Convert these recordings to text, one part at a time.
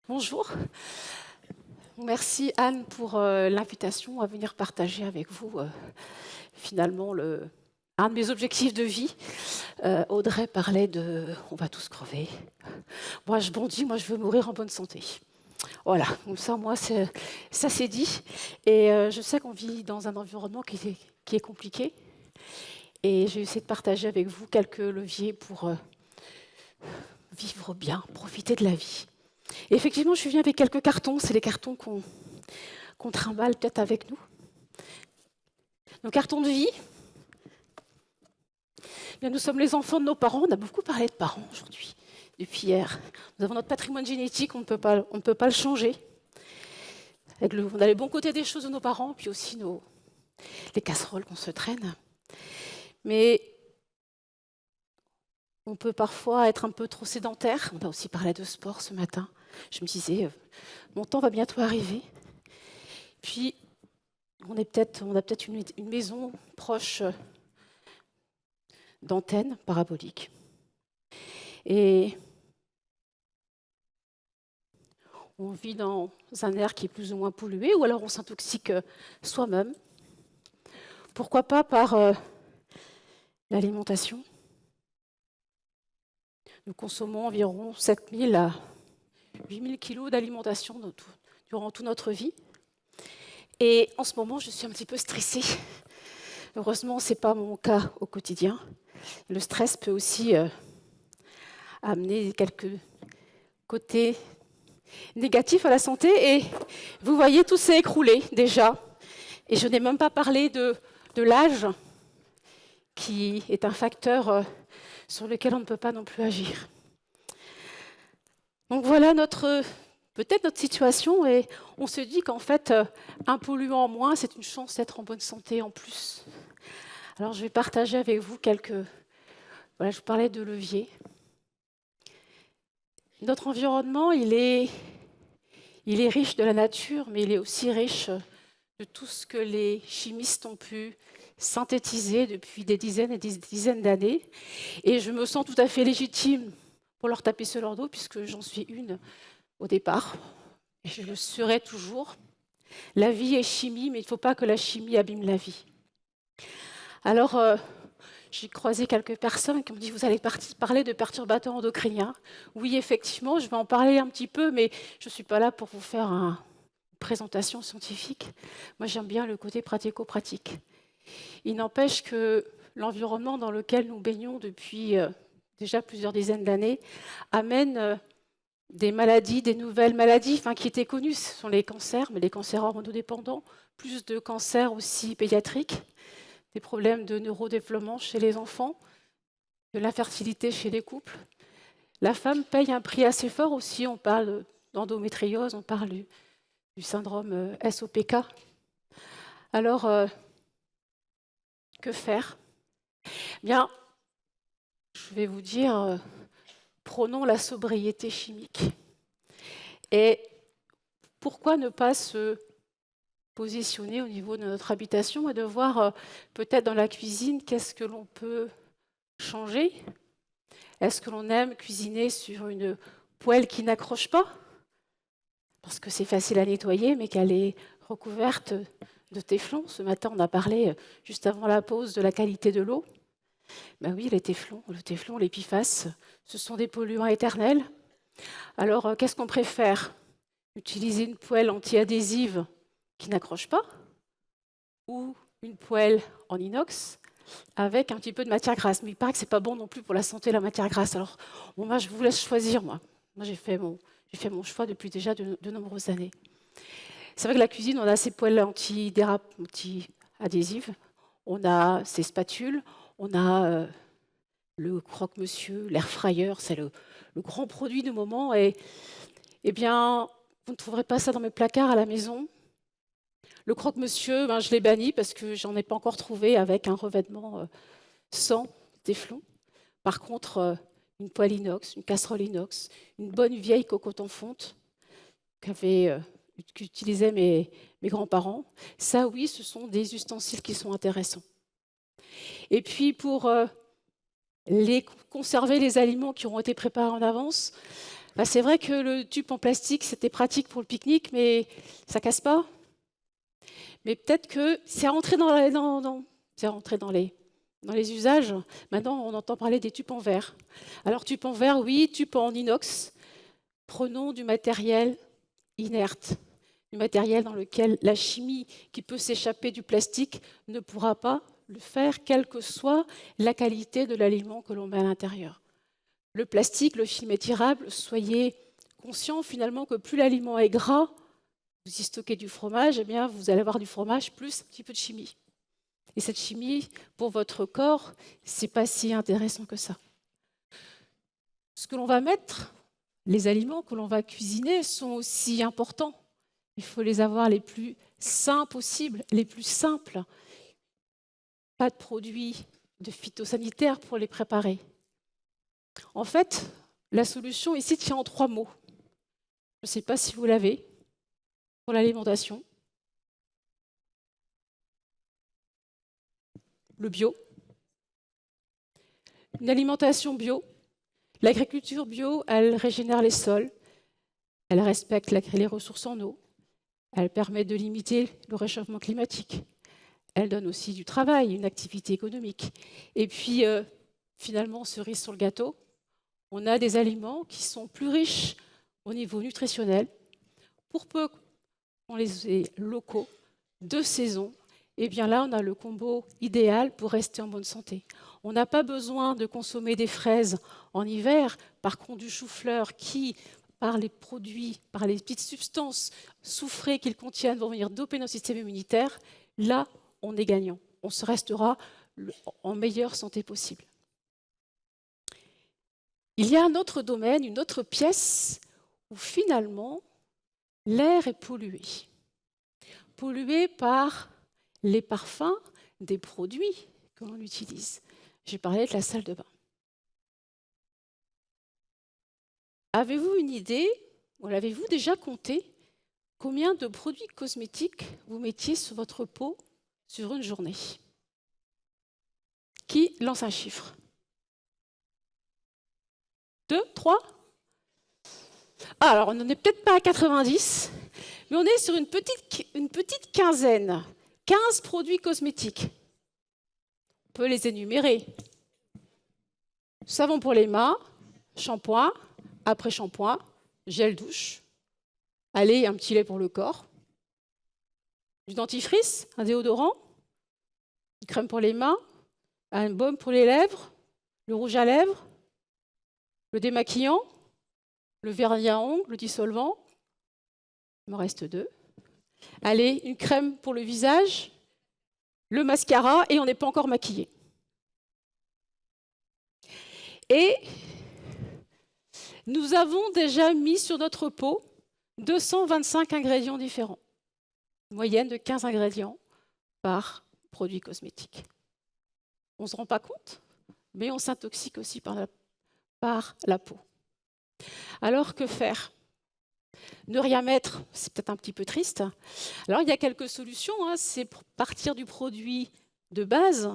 Bonjour, merci Anne pour l'invitation à venir partager avec vous finalement un de mes objectifs de vie. Audrey parlait de on va tous crever. Moi je bondis, moi je veux mourir en bonne santé. Voilà, comme ça moi ça c'est dit. Et je sais qu'on vit dans un environnement qui est compliqué. Et j'ai essayé de partager avec vous quelques leviers pour vivre bien, profiter de la vie. Et effectivement, je suis venue avec quelques cartons. C'est les cartons qu'on trimballe peut-être avec nous. Nos cartons de vie. Bien, nous sommes les enfants de nos parents. On a beaucoup parlé de parents aujourd'hui, depuis hier. Nous avons notre patrimoine génétique, on ne peut pas le changer. On a les bons côtés des choses de nos parents, puis aussi les casseroles qu'on se traîne. Mais on peut parfois être un peu trop sédentaire. On a aussi parlé de sport ce matin. Je me disais, mon temps va bientôt arriver. Puis, on a peut-être une maison proche d'antennes paraboliques. Et on vit dans un air qui est plus ou moins pollué, ou alors on s'intoxique soi-même. Pourquoi pas par l'alimentation. Nous consommons environ 7 000 à 8 000 kilos d'alimentation durant toute notre vie. Et en ce moment, je suis un petit peu stressée. Heureusement, ce n'est pas mon cas au quotidien. Le stress peut aussi amener quelques côtés négatifs à la santé. Et vous voyez, tout s'est écroulé déjà. Et je n'ai même pas parlé de l'âge, qui est un facteur sur lequel on ne peut pas non plus agir. Donc voilà peut-être notre situation, et on se dit qu'en fait, un polluant en moins, c'est une chance d'être en bonne santé en plus. Alors je vais partager avec vous Voilà, je vous parlais de leviers. Notre environnement, il est riche de la nature, mais il est aussi riche de tout ce que les chimistes ont pu synthétiser depuis des dizaines et des dizaines d'années. Et je me sens tout à fait légitime pour leur taper sur leur dos, puisque j'en suis une au départ, et je le serai toujours. La vie est chimie, mais il ne faut pas que la chimie abîme la vie. Alors, j'ai croisé quelques personnes qui m'ont dit « Vous allez parler de perturbateurs endocriniens ». Oui, effectivement, je vais en parler un petit peu, mais je ne suis pas là pour vous faire une présentation scientifique. Moi, j'aime bien le côté pratico-pratique. Il n'empêche que l'environnement dans lequel nous baignons depuis déjà plusieurs dizaines d'années amène des maladies, des nouvelles maladies qui étaient connues. Ce sont les cancers, mais les cancers hormonodépendants, plus de cancers aussi pédiatriques, des problèmes de neurodéveloppement chez les enfants, de l'infertilité chez les couples. La femme paye un prix assez fort aussi. On parle d'endométriose, on parle du syndrome SOPK. Alors, que faire ? Bien, je vais vous dire, prônons la sobriété chimique. Et pourquoi ne pas se positionner au niveau de notre habitation et de voir peut-être dans la cuisine qu'est-ce que l'on peut changer ? Est-ce que l'on aime cuisiner sur une poêle qui n'accroche pas ? Parce que c'est facile à nettoyer, mais qu'elle est recouverte de téflon. Ce matin, on a parlé, juste avant la pause, de la qualité de l'eau. Ben oui, le téflon, les PFAS, ce sont des polluants éternels. Alors, qu'est-ce qu'on préfère ? Utiliser une poêle anti-adhésive qui n'accroche pas, ou une poêle en inox avec un petit peu de matière grasse. Mais il paraît que ce n'est pas bon non plus pour la santé, la matière grasse. Alors, moi, je vous laisse choisir, moi. Moi, j'ai fait mon choix depuis déjà de nombreuses années. C'est vrai que la cuisine, on a ces poêles anti-adhésives, on a ces spatules, on a le croque-monsieur, l'air fryer, c'est le grand produit du moment. Et eh bien, vous ne trouverez pas ça dans mes placards à la maison. Le croque-monsieur, je l'ai banni parce que j'en ai pas encore trouvé avec un revêtement sans téflon. Par contre, une poêle inox, une casserole inox, une bonne vieille cocotte en fonte qu'utilisaient mes grands-parents, ça oui, ce sont des ustensiles qui sont intéressants. Et puis pour conserver les aliments qui auront été préparés en avance, Bah, c'est vrai que le tube en plastique, c'était pratique pour le pique-nique, mais ça casse pas. Mais peut-être que c'est rentré c'est rentré dans les usages. Maintenant, on entend parler des tubes en verre. Alors, tube en verre, oui, tube en inox. Prenons du matériel inerte, du matériel dans lequel la chimie qui peut s'échapper du plastique ne pourra pas le faire, quelle que soit la qualité de l'aliment que l'on met à l'intérieur. Le plastique, le film étirable, soyez conscients finalement que plus l'aliment est gras, vous y stockez du fromage, eh bien vous allez avoir du fromage plus un petit peu de chimie. Et cette chimie, pour votre corps, c'est pas si intéressant que ça. Ce que l'on va mettre, les aliments que l'on va cuisiner sont aussi importants. Il faut les avoir les plus sains possibles, les plus simples. Pas de produits de phytosanitaires pour les préparer. En fait, la solution ici tient en 3 mots. Je ne sais pas si vous l'avez pour l'alimentation. Le bio. Une alimentation bio. L'agriculture bio, elle régénère les sols, elle respecte les ressources en eau, elle permet de limiter le réchauffement climatique. Elle donne aussi du travail, une activité économique. Et puis, finalement, cerise sur le gâteau, on a des aliments qui sont plus riches au niveau nutritionnel, pour peu qu'on les ait locaux, de saison. Et bien là, on a le combo idéal pour rester en bonne santé. On n'a pas besoin de consommer des fraises en hiver, par contre du chou-fleur qui, par les produits, par les petites substances soufrées qu'ils contiennent, vont venir doper notre système immunitaire. Là, on est gagnant. On se restera en meilleure santé possible. Il y a un autre domaine, une autre pièce où finalement l'air est pollué. Pollué par les parfums des produits que l'on utilise. J'ai parlé de la salle de bain. Avez-vous une idée, ou l'avez-vous déjà compté, combien de produits cosmétiques vous mettiez sur votre peau sur une journée? Qui lance un chiffre? 2, 3? Alors, on n'en est peut-être pas à 90, mais on est sur une petite quinzaine. 15 produits cosmétiques. On peut les énumérer. Savon pour les mains, shampoing, après-shampoing, gel douche, allez, un petit lait pour le corps, du dentifrice, un déodorant, une crème pour les mains, un baume pour les lèvres, le rouge à lèvres, le démaquillant, le vernis à ongles, le dissolvant. Il me reste 2. Allez, une crème pour le visage, le mascara, et on n'est pas encore maquillé. Et nous avons déjà mis sur notre peau 225 ingrédients différents. Une moyenne de 15 ingrédients par produit cosmétique. On ne se rend pas compte, mais on s'intoxique aussi par la peau. Alors que faire? Ne rien mettre, c'est peut-être un petit peu triste. Alors il y a quelques solutions, c'est pour partir du produit de base.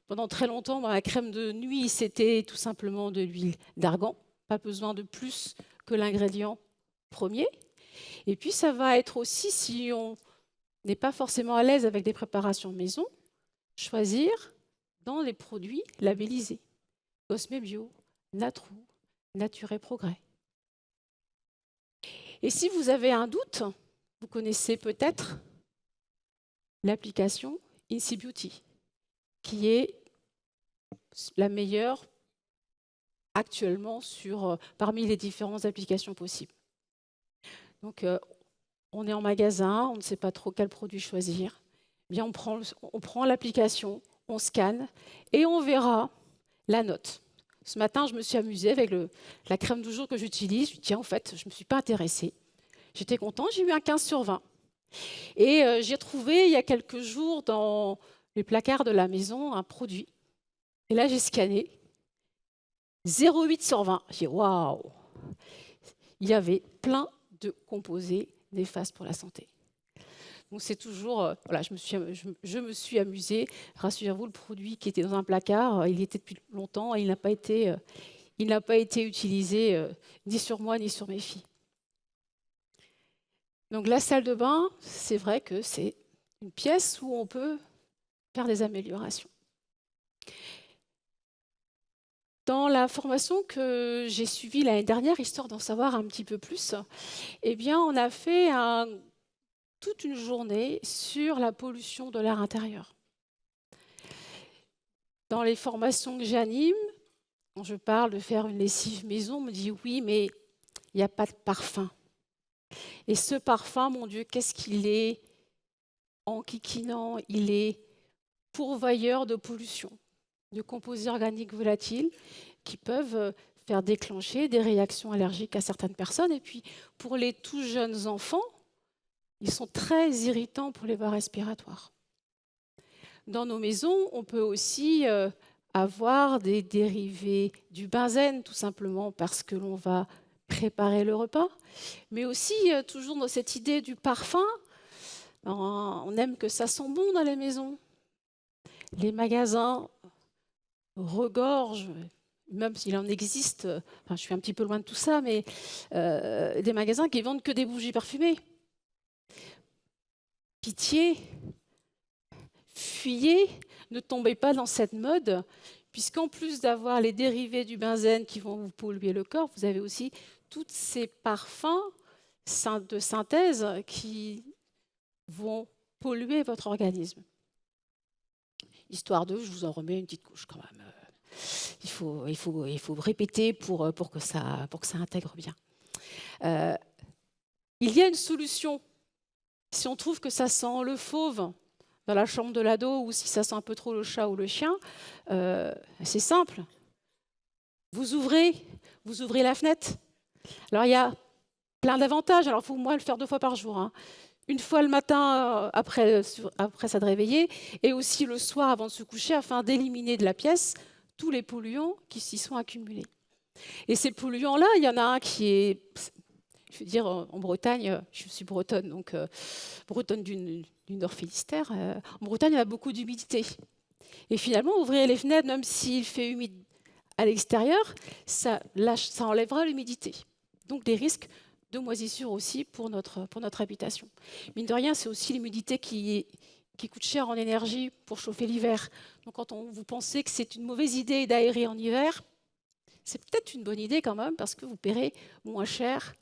Pendant très longtemps, la crème de nuit, c'était tout simplement de l'huile d'argan. Pas besoin de plus que l'ingrédient premier. Et puis ça va être aussi, si on n'est pas forcément à l'aise avec des préparations maison, choisir dans les produits labellisés. Cosme Bio, Natrou, Nature et Progrès. Et si vous avez un doute, vous connaissez peut-être l'application Insi Beauty, qui est la meilleure actuellement parmi les différentes applications possibles. Donc, on est en magasin, on ne sait pas trop quel produit choisir. Eh bien, on prend l'application, on scanne et on verra la note. Ce matin, je me suis amusée avec la crème du jour que j'utilise. Je me dis, tiens, en fait, je ne me suis pas intéressée. J'étais contente, j'ai eu un 15 sur 20. Et j'ai trouvé, il y a quelques jours, dans les placards de la maison, un produit. Et là, j'ai scanné. 0,8 sur 20. J'ai dit, waouh! Il y avait plein de composés néfastes pour la santé. Donc c'est toujours, voilà, je me suis amusée. Rassurez-vous, le produit qui était dans un placard, il y était depuis longtemps et il n'a pas été il n'a pas été utilisé ni sur moi ni sur mes filles. Donc la salle de bain, c'est vrai que c'est une pièce où on peut faire des améliorations. Dans la formation que j'ai suivie l'année dernière, histoire d'en savoir un petit peu plus, eh bien, on a fait toute une journée sur la pollution de l'air intérieur. Dans les formations que j'anime, quand je parle de faire une lessive maison, on me dit oui, mais il n'y a pas de parfum. Et ce parfum, mon Dieu, qu'est-ce qu'il est enquiquinant, il est pourvoyeur de pollution, de composés organiques volatiles qui peuvent faire déclencher des réactions allergiques à certaines personnes. Et puis, pour les tout jeunes enfants, ils sont très irritants pour les voies respiratoires. Dans nos maisons, on peut aussi avoir des dérivés du benzène, tout simplement parce que l'on va préparer le repas, mais aussi toujours dans cette idée du parfum. On aime que ça sent bon dans les maisons. Les magasins regorgent, même s'il en existe, je suis un petit peu loin de tout ça, mais des magasins qui vendent que des bougies parfumées. Pitié, fuyez, ne tombez pas dans cette mode, puisqu'en plus d'avoir les dérivés du benzène qui vont vous polluer le corps, vous avez aussi tous ces parfums de synthèse qui vont polluer votre organisme. Histoire de, je vous en remets une petite couche quand même. Il faut répéter pour que ça intègre bien. Il y a une solution. Si on trouve que ça sent le fauve dans la chambre de l'ado ou si ça sent un peu trop le chat ou le chien, c'est simple. Vous ouvrez la fenêtre. Alors, il y a plein d'avantages. Alors, il faut au moins le faire 2 fois par jour. Une fois le matin après s'être réveillé et aussi le soir avant de se coucher afin d'éliminer de la pièce tous les polluants qui s'y sont accumulés. Et ces polluants-là, il y en a un qui est, je veux dire, en Bretagne, je suis bretonne, donc bretonne du Nord Finistère, en Bretagne, il y a beaucoup d'humidité. Et finalement, ouvrir les fenêtres, même s'il fait humide à l'extérieur, ça enlèvera l'humidité. Donc des risques de moisissure aussi pour notre habitation. Mine de rien, c'est aussi l'humidité qui coûte cher en énergie pour chauffer l'hiver. Donc quand vous pensez que c'est une mauvaise idée d'aérer en hiver, c'est peut-être une bonne idée quand même parce que vous paierez moins cher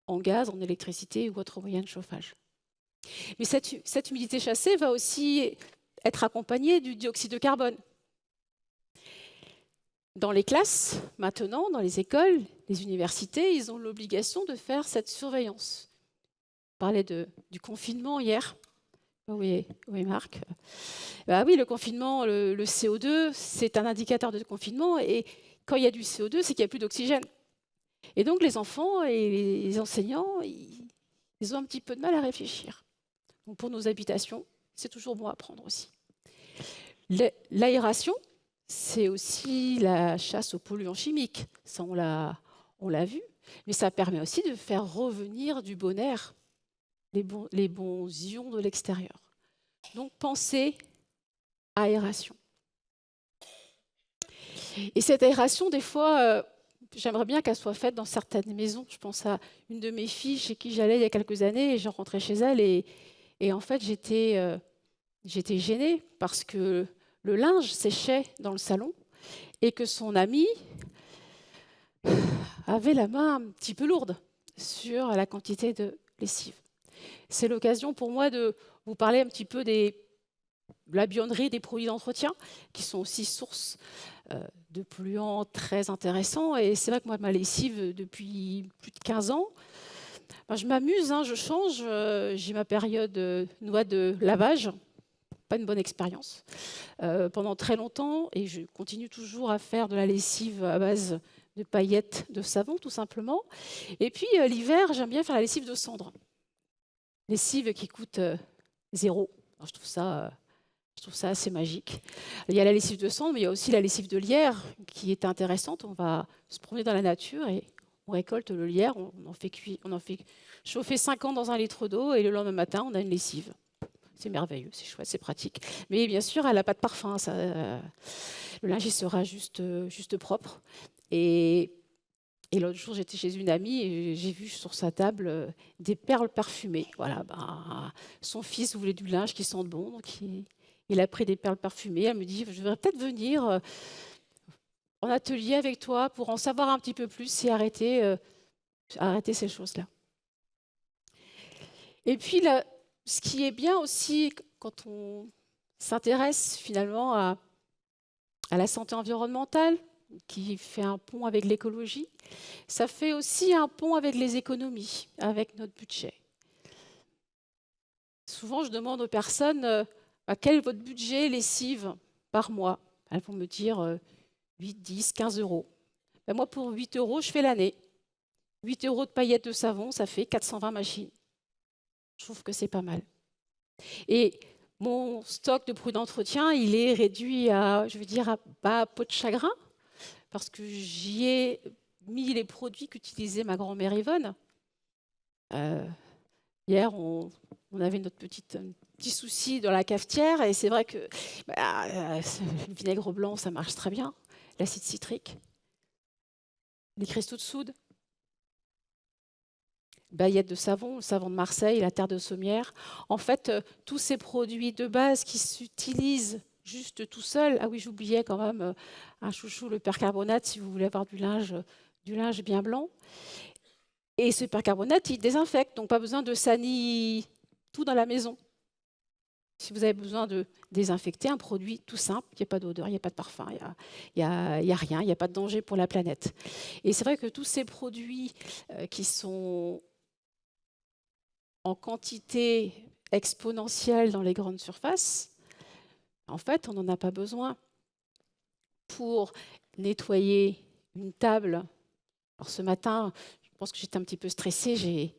en gaz, en électricité ou autre moyen de chauffage. Mais cette humidité chassée va aussi être accompagnée du dioxyde de carbone. Dans les classes, maintenant, dans les écoles, les universités, ils ont l'obligation de faire cette surveillance. On parlait du confinement hier. Oui, Marc. Oui, le confinement, le CO2, c'est un indicateur de confinement. Et quand il y a du CO2, c'est qu'il n'y a plus d'oxygène. Et donc, les enfants et les enseignants, ils ont un petit peu de mal à réfléchir. Donc, pour nos habitations, c'est toujours bon à prendre aussi. L'aération, c'est aussi la chasse aux polluants chimiques. Ça, on l'a vu. Mais ça permet aussi de faire revenir du bon air, les bons ions de l'extérieur. Donc, pensez aération. Et cette aération, des fois, j'aimerais bien qu'elle soit faite dans certaines maisons. Je pense à une de mes filles chez qui j'allais il y a quelques années et je rentrais chez elle et en fait, j'étais gênée parce que le linge séchait dans le salon et que son amie avait la main un petit peu lourde sur la quantité de lessive. C'est l'occasion pour moi de vous parler un petit peu de la buanderie, des produits d'entretien, qui sont aussi source de polluants très intéressants. Et c'est vrai que moi, ma lessive, depuis plus de 15 ans, je m'amuse, je change. J'ai ma période noix de lavage. Pas une bonne expérience. Pendant très longtemps, et je continue toujours à faire de la lessive à base de paillettes de savon, tout simplement. Et puis, l'hiver, j'aime bien faire la lessive de cendre. Lessive qui coûte 0. Alors, je trouve ça assez magique. Il y a la lessive de cendre, mais il y a aussi la lessive de lierre qui est intéressante. On va se promener dans la nature et on récolte le lierre, on en fait chauffer 5 ans dans 1 litre d'eau et le lendemain matin, on a une lessive. C'est merveilleux, c'est chouette, c'est pratique. Mais bien sûr, elle n'a pas de parfum. Le linge il sera juste propre. Et, et l'autre jour, j'étais chez une amie et j'ai vu sur sa table des perles parfumées. Voilà, son fils voulait du linge qui sente bon, donc il a pris des perles parfumées. Elle me dit, je devrais peut-être venir en atelier avec toi pour en savoir un petit peu plus et arrêter ces choses-là. Et puis, là, ce qui est bien aussi quand on s'intéresse finalement à la santé environnementale, qui fait un pont avec l'écologie, ça fait aussi un pont avec les économies, avec notre budget. Souvent, je demande aux personnes quel est votre budget lessive par mois. Elles vont me dire 8, 10, 15 euros. Ben moi, pour 8 euros, je fais l'année. 8 euros de paillettes de savon, ça fait 420 machines. Je trouve que c'est pas mal. Et mon stock de produits d'entretien, il est réduit à, je veux dire, à peau de chagrin, parce que j'y ai mis les produits qu'utilisait ma grand-mère Yvonne. Hier, on avait notre petit souci dans la cafetière, et c'est vrai que le vinaigre blanc, ça marche très bien, l'acide citrique, les cristaux de soude, baillettes de savon, le savon de Marseille, la terre de Sommières. En fait, tous ces produits de base qui s'utilisent juste tout seuls. Ah oui, j'oubliais quand même un chouchou, le percarbonate, si vous voulez avoir du linge bien blanc. Et ce percarbonate, il désinfecte, donc pas besoin de sani tout dans la maison. Si vous avez besoin de désinfecter un produit tout simple, il n'y a pas d'odeur, il n'y a pas de parfum, il n'y a rien, il n'y a pas de danger pour la planète. Et c'est vrai que tous ces produits qui sont en quantité exponentielle dans les grandes surfaces, en fait, on n'en a pas besoin. Pour nettoyer une table, alors ce matin, je pense que j'étais un petit peu stressée,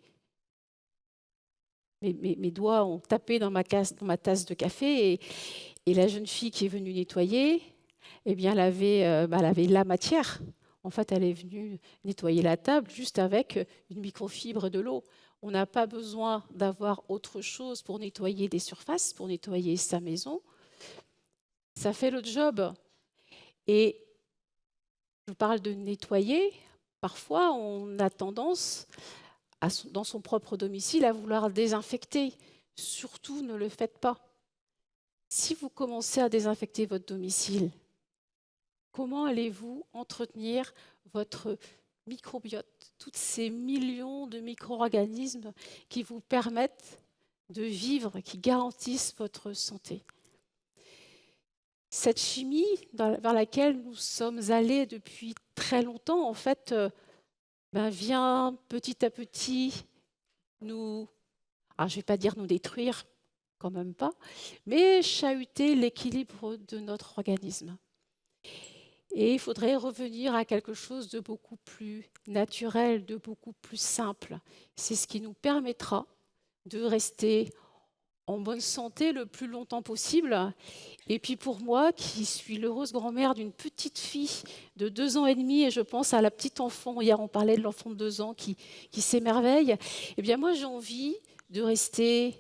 mes doigts ont tapé dans ma tasse de café et la jeune fille qui est venue nettoyer, eh bien, elle avait la matière. En fait, elle est venue nettoyer la table juste avec une microfibre de l'eau. On n'a pas besoin d'avoir autre chose pour nettoyer des surfaces, pour nettoyer sa maison. Ça fait le job. Et je parle de nettoyer. Parfois, on a tendance, dans son propre domicile, à vouloir désinfecter. Surtout, ne le faites pas. Si vous commencez à désinfecter votre domicile, comment allez-vous entretenir votre microbiote, tous ces millions de micro-organismes qui vous permettent de vivre, qui garantissent votre santé? Cette chimie vers laquelle nous sommes allés depuis très longtemps, en fait, vient petit à petit nous, je ne vais pas dire nous détruire, quand même pas, mais chahuter l'équilibre de notre organisme. Et il faudrait revenir à quelque chose de beaucoup plus naturel, de beaucoup plus simple. C'est ce qui nous permettra de rester en bonne santé le plus longtemps possible. Et puis pour moi, qui suis l'heureuse grand-mère d'une petite fille de 2 ans et demi, et je pense à la petite enfant, hier on parlait de l'enfant de 2 ans qui s'émerveille, eh bien moi j'ai envie de rester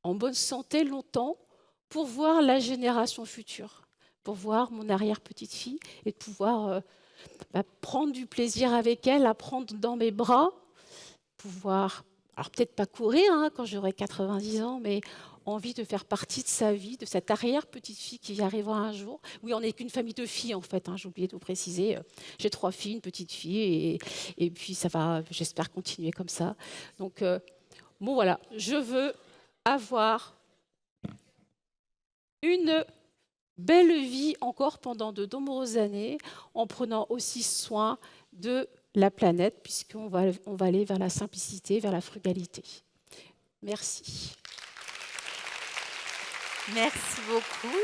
en bonne santé longtemps pour voir la génération future, pour voir mon arrière-petite-fille et de pouvoir prendre du plaisir avec elle, la prendre dans mes bras, pouvoir, alors peut-être pas courir quand j'aurai 90 ans, mais envie de faire partie de sa vie, de cette arrière-petite-fille qui y arrivera un jour. Oui, on n'est qu'une famille de filles en fait, j'ai oublié de vous préciser. J'ai 3 filles, une petite fille, et puis ça va, j'espère continuer comme ça. Donc, bon voilà, je veux avoir une belle vie encore pendant de nombreuses années, en prenant aussi soin de la planète, puisqu'on va aller vers la simplicité, vers la frugalité. Merci. Merci beaucoup.